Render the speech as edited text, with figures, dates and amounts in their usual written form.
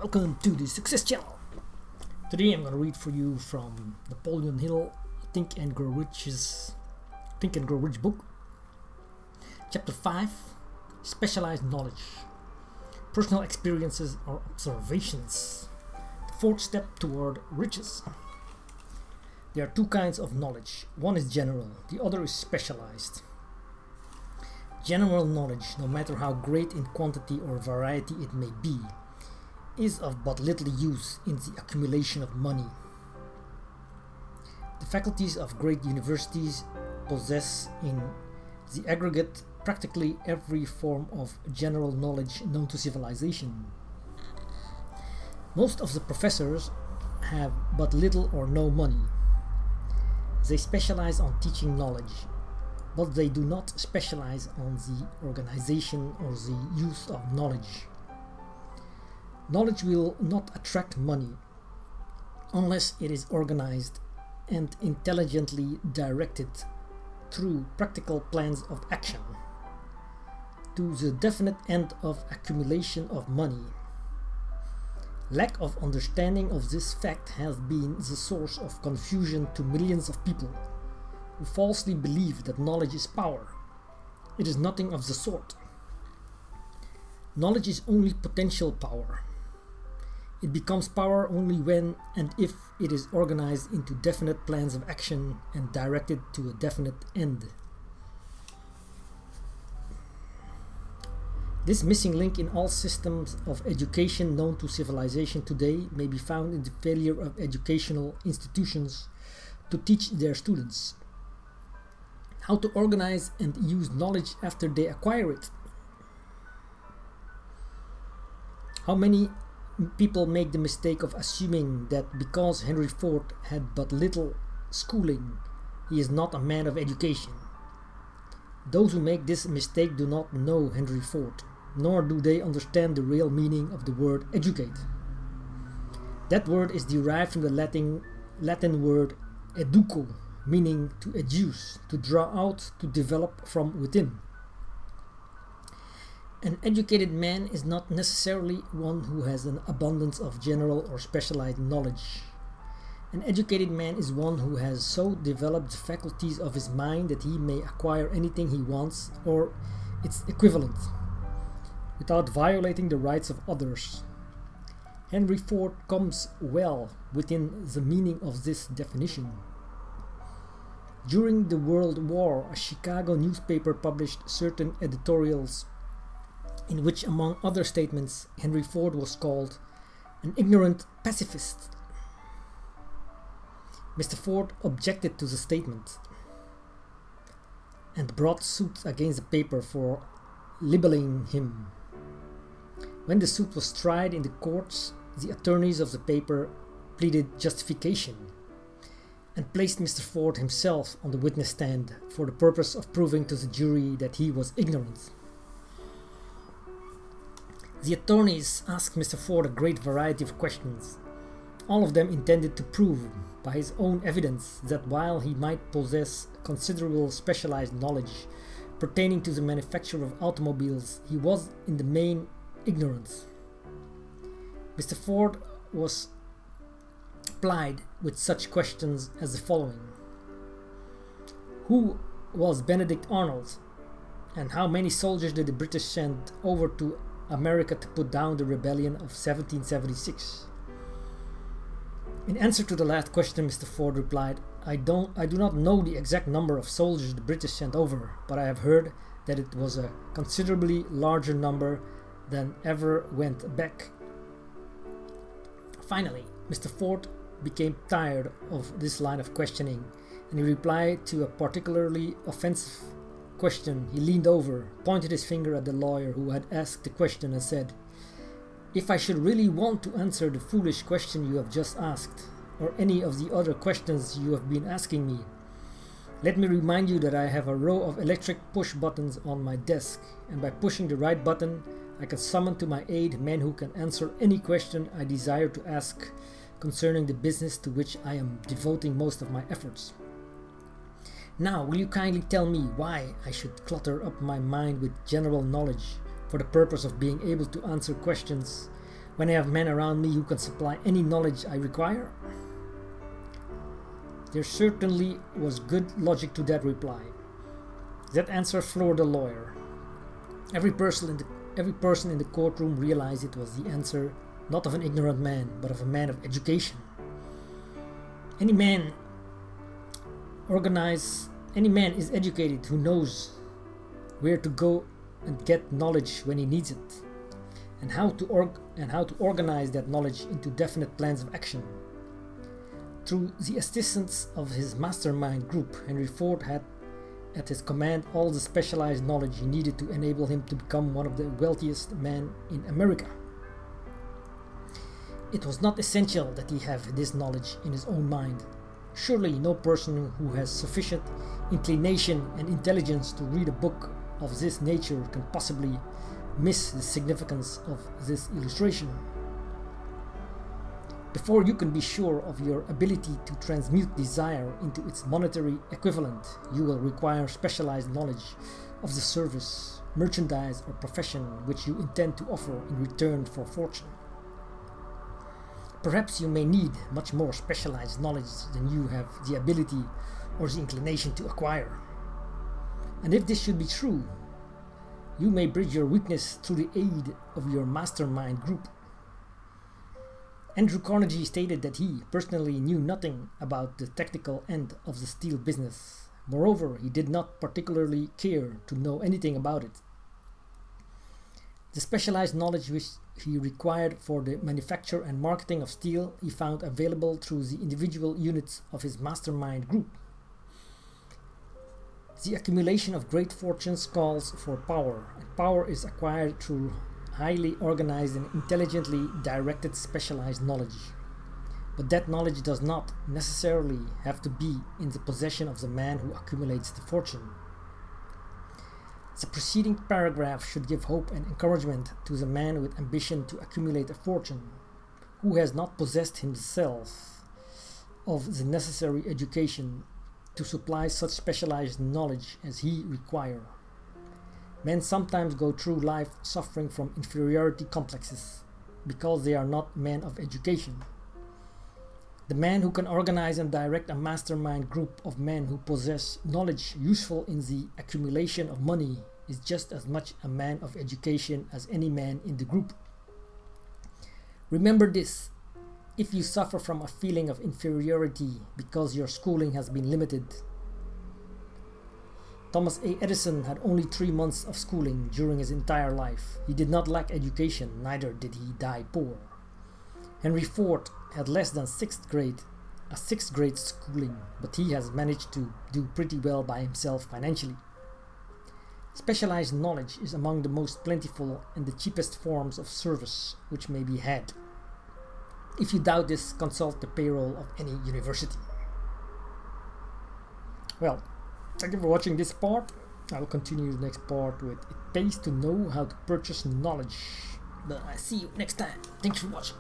welcome to the Success Channel. Today I'm going to read for you from Napoleon Hill, Think and Grow Rich's Think and Grow Rich book. Chapter 5, Specialized Knowledge, Personal Experiences or Observations, the fourth step toward riches. There are two kinds of knowledge. One is general, the other is specialized. General knowledge, no matter how great in quantity or variety it may be, is of but little use in the accumulation of money. The faculties of great universities possess in the aggregate practically every form of general knowledge known to civilization. Most of the professors have but little or no money. They specialize on teaching knowledge, but they do not specialize on the organization or the use of knowledge. Knowledge will not attract money unless it is organized and intelligently directed through practical plans of action to the definite end of accumulation of money. Lack of understanding of this fact has been the source of confusion to millions of people who falsely believe that knowledge is power. It is nothing of the sort. Knowledge is only potential power. It becomes power only when and if it is organized into definite plans of action and directed to a definite end. This missing link in all systems of education known to civilization today may be found in the failure of educational institutions to teach their students how to organize and use knowledge after they acquire it. How many people make the mistake of assuming that because Henry Ford had but little schooling, he is not a man of education. Those who make this mistake do not know Henry Ford, nor do they understand the real meaning of the word educate. That word is derived from the Latin word educo, meaning to educe, to draw out, to develop from within. An educated man is not necessarily one who has an abundance of general or specialized knowledge. An educated man is one who has so developed the faculties of his mind that he may acquire anything he wants or its equivalent, without violating the rights of others. Henry Ford comes well within the meaning of this definition. During the World War, a Chicago newspaper published certain editorials in which, among other statements, Henry Ford was called an ignorant pacifist. Mr. Ford objected to the statement and brought suit against the paper for libeling him. When the suit was tried in the courts, the attorneys of the paper pleaded justification and placed Mr. Ford himself on the witness stand for the purpose of proving to the jury that he was ignorant. The attorneys asked Mr. Ford a great variety of questions, all of them intended to prove by his own evidence that while he might possess considerable specialized knowledge pertaining to the manufacture of automobiles, he was in the main ignorant. Mr. Ford was plied with such questions as the following: Who was Benedict Arnold, and how many soldiers did the British send over to America to put down the rebellion of 1776? In answer to the last question, Mr. Ford replied, I do not know the exact number of soldiers the British sent over, but I have heard that it was a considerably larger number than ever went back. Finally, Mr. Ford became tired of this line of questioning, and he replied to a particularly offensive question. He leaned over, pointed his finger at the lawyer who had asked the question, and said, If I should really want to answer the foolish question you have just asked, or any of the other questions you have been asking me, let me remind you that I have a row of electric push buttons on my desk, and by pushing the right button, I can summon to my aid men who can answer any question I desire to ask concerning the business to which I am devoting most of my efforts. Now, will you kindly tell me why I should clutter up my mind with general knowledge for the purpose of being able to answer questions when I have men around me who can supply any knowledge I require? There certainly was good logic to that reply. That answer floored the lawyer. Every person in the courtroom realized it was the answer not of an ignorant man, but of a man of education. Any man is educated who knows where to go and get knowledge when he needs it, and how to organize that knowledge into definite plans of action. Through the assistance of his mastermind group, Henry Ford had at his command all the specialized knowledge he needed to enable him to become one of the wealthiest men in America. It was not essential that he have this knowledge in his own mind. Surely no person who has sufficient inclination and intelligence to read a book of this nature can possibly miss the significance of this illustration. Before you can be sure of your ability to transmute desire into its monetary equivalent, you will require specialized knowledge of the service, merchandise, or profession which you intend to offer in return for fortune. Perhaps you may need much more specialized knowledge than you have the ability or the inclination to acquire. And if this should be true, you may bridge your weakness through the aid of your mastermind group. Andrew Carnegie stated that he personally knew nothing about the technical end of the steel business. Moreover, he did not particularly care to know anything about it. The specialized knowledge which he required for the manufacture and marketing of steel he found available through the individual units of his mastermind group. The accumulation of great fortunes calls for power, and power is acquired through highly organized and intelligently directed specialized knowledge. But that knowledge does not necessarily have to be in the possession of the man who accumulates the fortune. The preceding paragraph should give hope and encouragement to the man with ambition to accumulate a fortune, who has not possessed himself of the necessary education to supply such specialized knowledge as he requires. Men sometimes go through life suffering from inferiority complexes because they are not men of education. The man who can organize and direct a mastermind group of men who possess knowledge useful in the accumulation of money is just as much a man of education as any man in the group. Remember this: if you suffer from a feeling of inferiority because your schooling has been limited. Thomas A. Edison had only 3 months of schooling during his entire life. He did not lack education, neither did he die poor. Henry Ford had less than a sixth grade schooling, but he has managed to do pretty well by himself financially. Specialized knowledge is among the most plentiful and the cheapest forms of service which may be had. If you doubt this, consult the payroll of any university. Well, thank you for watching this part. I will continue the next part with it pays to know how to purchase knowledge. But I see you next time. Thanks for watching.